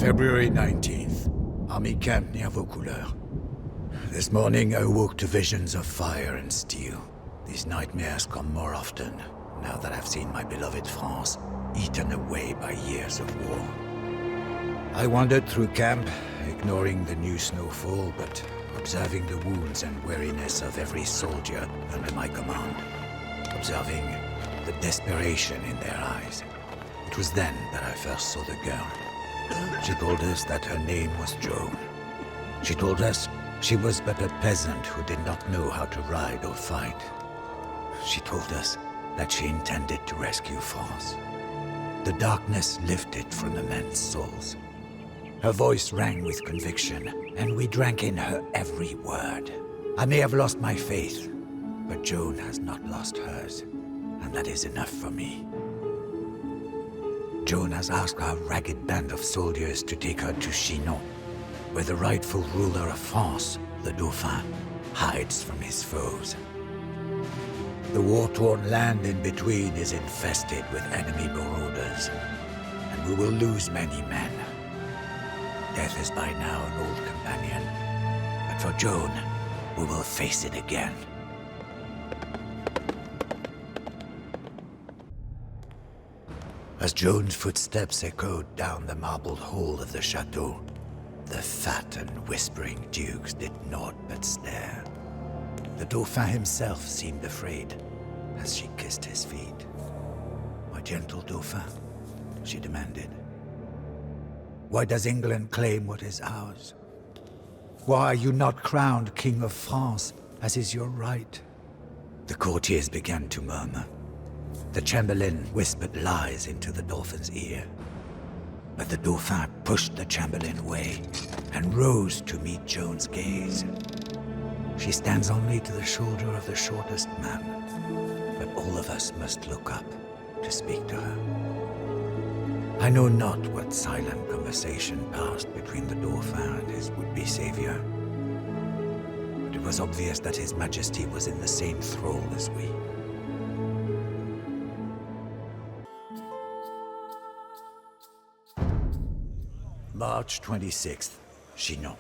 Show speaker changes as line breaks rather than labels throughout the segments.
February 19th. Army camp near Vaucouleurs. This morning I woke to visions of fire and steel. These nightmares come more often, now that I've seen my beloved France eaten away by years of war. I wandered through camp, ignoring the new snowfall, but observing the wounds and weariness of every soldier under my command. Observing the desperation in their eyes. It was then that I first saw the girl. She told us that her name was Joan. She told us she was but a peasant who did not know how to ride or fight. She told us that she intended to rescue France. The darkness lifted from the men's souls. Her voice rang with conviction, and we drank in her every word. I may have lost my faith, but Joan has not lost hers, and that is enough for me. Joan has asked our ragged band of soldiers to take her to Chinon, where the rightful ruler of France, the Dauphin, hides from his foes. The war-torn land in between is infested with enemy marauders, and we will lose many men. Death is by now an old companion, but for Joan, we will face it again. As Joan's footsteps echoed down the marbled hall of the chateau, the fat and whispering dukes did naught but stare. The Dauphin himself seemed afraid as she kissed his feet. "My gentle Dauphin," she demanded. "Why does England claim what is ours? Why are you not crowned King of France, as is your right?" The courtiers began to murmur. The Chamberlain whispered lies into the Dauphin's ear. But the Dauphin pushed the Chamberlain away and rose to meet Joan's gaze. She stands only to the shoulder of the shortest man, but all of us must look up to speak to her. I know not what silent conversation passed between the Dauphin and his would-be savior, but it was obvious that His Majesty was in the same thrall as we. March 26th, Chinon.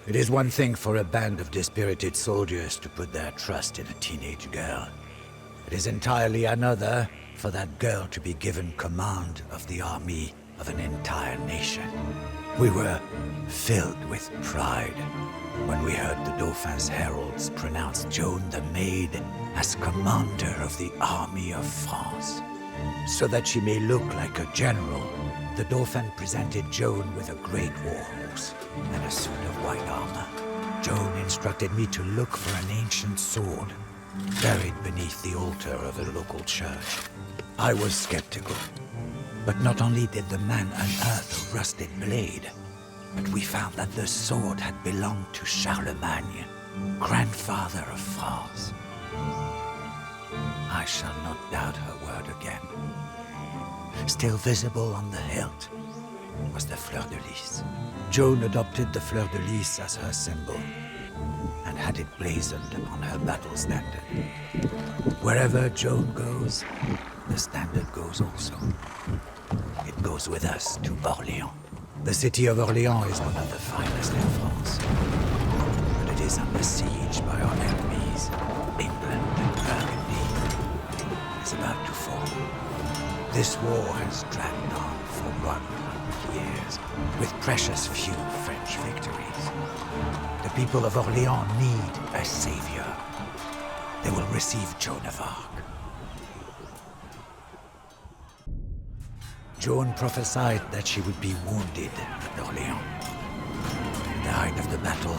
It is one thing for a band of dispirited soldiers to put their trust in a teenage girl. It is entirely another for that girl to be given command of the army of an entire nation. We were filled with pride when we heard the Dauphin's heralds pronounce Joan the Maid as commander of the army of France. So that she may look like a general, the Dauphin presented Joan with a great war horse and a suit of white armor. Joan instructed me to look for an ancient sword buried beneath the altar of a local church. I was skeptical, but not only did the man unearth a rusted blade, but we found that the sword had belonged to Charlemagne, grandfather of France. I shall not doubt her word again. Still visible on the hilt was the fleur-de-lis. Joan adopted the fleur-de-lis as her symbol and had it blazoned upon her battle standard. Wherever Joan goes, the standard goes also. It goes with us to Orléans. The city of Orléans is one of the finest in France, but it is under siege by our enemies, England and Burgundy. It is about to fall. This war has dragged on for 100 years, with precious few French victories. The people of Orléans need a savior. They will receive Joan of Arc. Joan prophesied that she would be wounded at Orléans. At the height of the battle,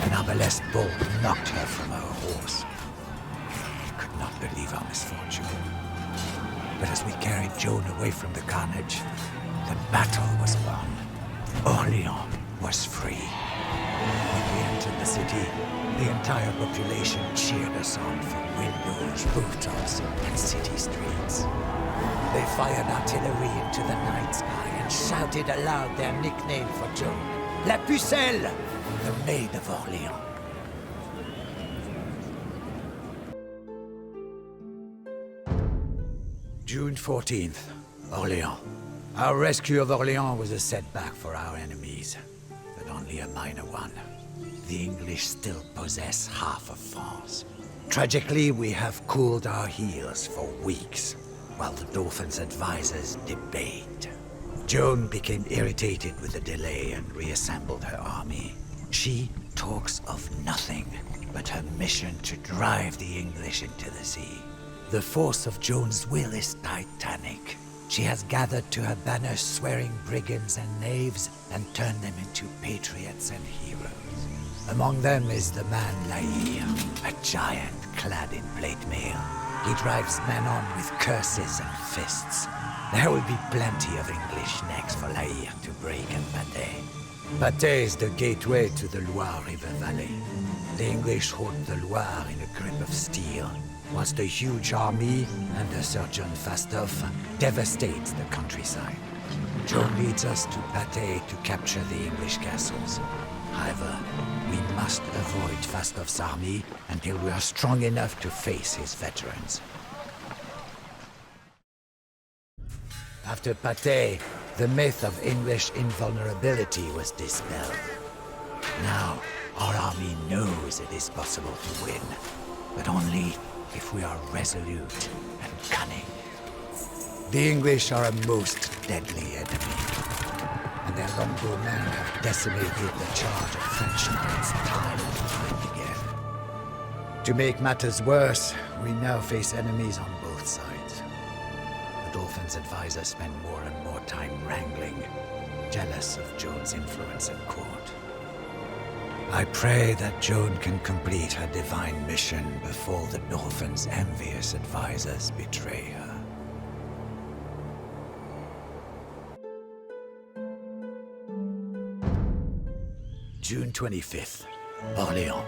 an arbalest bolt knocked her from her horse. We could not believe our misfortune. But as we carried Joan away from the carnage, the battle was won. Orléans was free. When we entered the city, the entire population cheered us on from windows, rooftops, and city streets. They fired artillery into the night sky and shouted aloud their nickname for Joan, La Pucelle, the Maid of Orléans. June 14th, Orléans. Our rescue of Orléans was a setback for our enemies, but only a minor one. The English still possess half of France. Tragically, we have cooled our heels for weeks, while the Dauphin's advisors debate. Joan became irritated with the delay and reassembled her army. She talks of nothing but her mission to drive the English into the sea. The force of Joan's will is titanic. She has gathered to her banner swearing brigands and knaves and turned them into patriots and heroes. Among them is the man Laïr, a giant clad in plate mail. He drives men on with curses and fists. There will be plenty of English necks for Laïr to break at Patay. Patay is the gateway to the Loire River Valley. The English hold the Loire in a grip of steel, whilst a huge army under Sir John Fastolf devastates the countryside. Joan leads us to Patay to capture the English castles. However, we must avoid Fastolf's army until we are strong enough to face his veterans. After Patay, the myth of English invulnerability was dispelled. Now, our army knows it is possible to win, but only if we are resolute and cunning. The English are a most deadly enemy, and their longbow men have decimated the charge of French knights time and time again. To make matters worse, we now face enemies on both sides. The Dauphin's advisors spend more and more time wrangling, jealous of Joan's influence at court. I pray that Joan can complete her divine mission before the Dauphin's envious advisors betray her. June 25th, Orléans.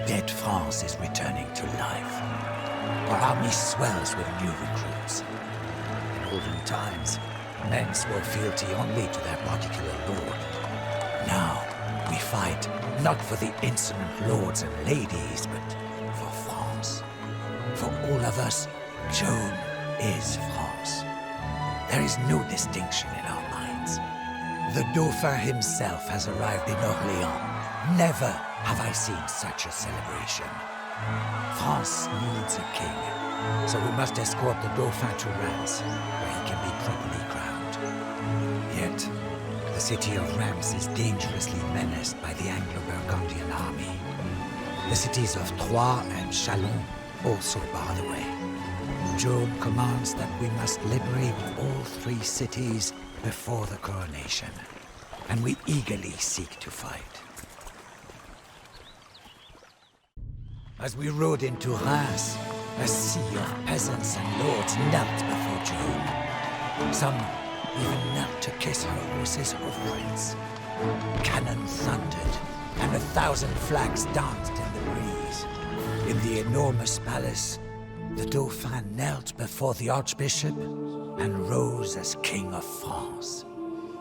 Dead France is returning to life. Our army swells with new recruits. In olden times, men swore fealty only to their particular lord. Now, we fight not for the insolent lords and ladies, but for France. For all of us, Joan is France. There is no distinction in our minds. The Dauphin himself has arrived in Orléans. Never have I seen such a celebration. France needs a king, so we must escort the Dauphin to Reims, where he can be properly crowned. Yet, the city of Reims is dangerously menaced by the Anglo-Burgundian army. The cities of Troyes and Chalon also bar the way. Joan commands that we must liberate all three cities before the coronation, and we eagerly seek to fight. As we rode into Reims, a sea of peasants and lords knelt before Joan. Some even knelt to kiss her horse's hoofprints. Cannon thundered, and 1,000 flags danced in the breeze. In the enormous palace, the Dauphin knelt before the Archbishop and rose as King of France.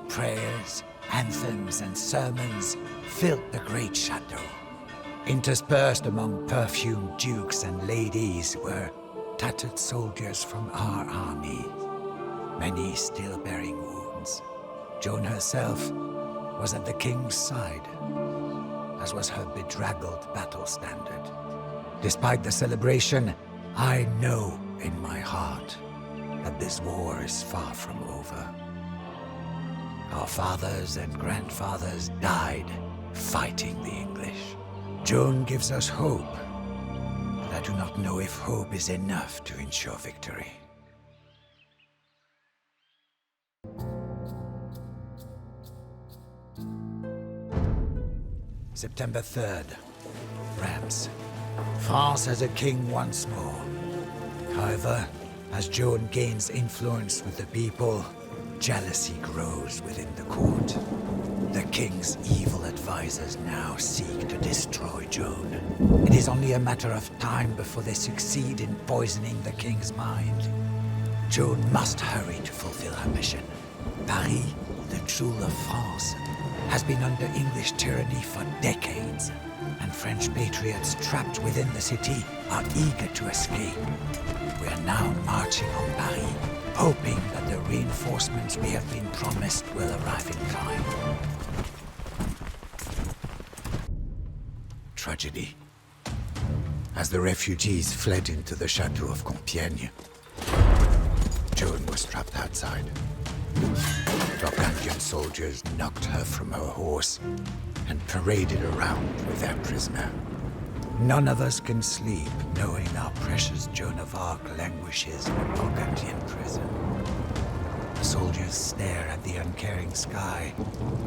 Prayers, anthems, and sermons filled the great chateau. Interspersed among perfumed dukes and ladies were tattered soldiers from our army, many still bearing wounds. Joan herself was at the king's side, as was her bedraggled battle standard. Despite the celebration, I know in my heart that this war is far from over. Our fathers and grandfathers died fighting the English. Joan gives us hope, but I do not know if hope is enough to ensure victory. September 3rd, Reims. France has a king once more. However, as Joan gains influence with the people, jealousy grows within the court. The king's evil advisors now seek to destroy Joan. It is only a matter of time before they succeed in poisoning the king's mind. Joan must hurry to fulfill her mission. Paris, the jewel of France, has been under English tyranny for decades, and French patriots trapped within the city are eager to escape. We are now marching on Paris, hoping that the reinforcements we have been promised will arrive in time. Tragedy. As the refugees fled into the chateau of Compiègne, Joan was trapped outside. Burgundian soldiers knocked her from her horse and paraded around with their prisoner. None of us can sleep knowing our precious Joan of Arc languishes in a Burgundian prison. The soldiers stare at the uncaring sky,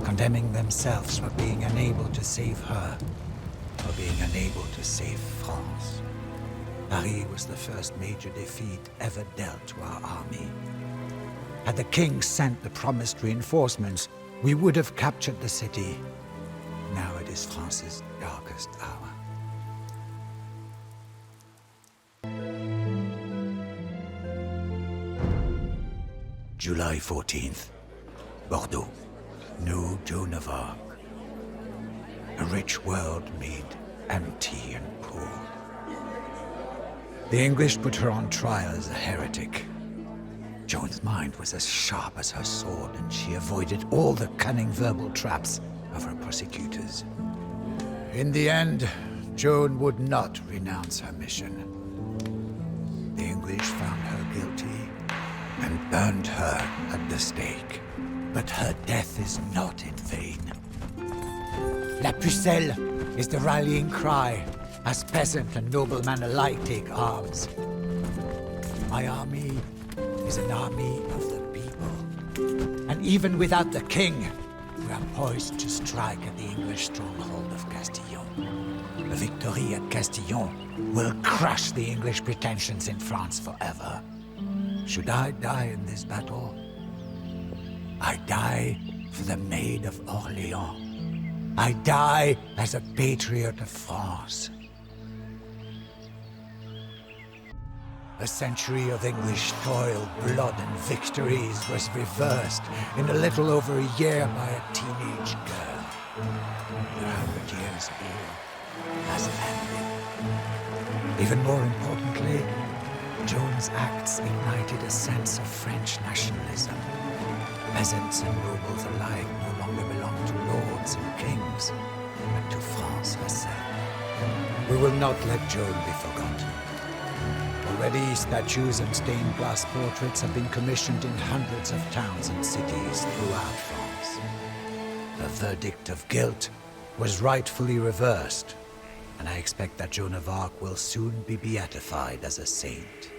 condemning themselves for being unable to save her, for being unable to save France. Paris was the first major defeat ever dealt to our army. Had the king sent the promised reinforcements, we would have captured the city. Now it is France's darkest hour. July 14th, Bordeaux. No Joan of Arc. A rich world made empty and poor. The English put her on trial as a heretic. Joan's mind was as sharp as her sword, and she avoided all the cunning verbal traps of her prosecutors. In the end, Joan would not renounce her mission. The English found her guilty and burned her at the stake. But her death is not in vain. La Pucelle is the rallying cry as peasant and nobleman alike take arms. My army is an army of the people. And even without the king, we are poised to strike at the English stronghold of Castillon. A victory at Castillon will crush the English pretensions in France forever. Should I die in this battle, I die for the Maid of Orléans. I die as a patriot of France. A century of English toil, blood, and victories was reversed in a little over a year by a teenage girl. The 100 Years' War has ended. Even more importantly, Joan's acts ignited a sense of French nationalism. Peasants and nobles alike no longer belong to lords and kings, but to France herself. We will not let Joan be forgotten. Already, statues and stained glass portraits have been commissioned in hundreds of towns and cities throughout France. The verdict of guilt was rightfully reversed, and I expect that Joan of Arc will soon be beatified as a saint.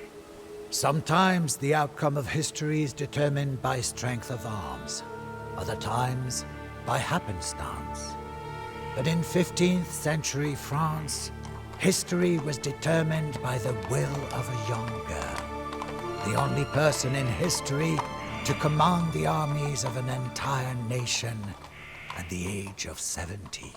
Sometimes the outcome of history is determined by strength of arms, other times by happenstance. But in 15th century France, history was determined by the will of a young girl, the only person in history to command the armies of an entire nation at the age of 17.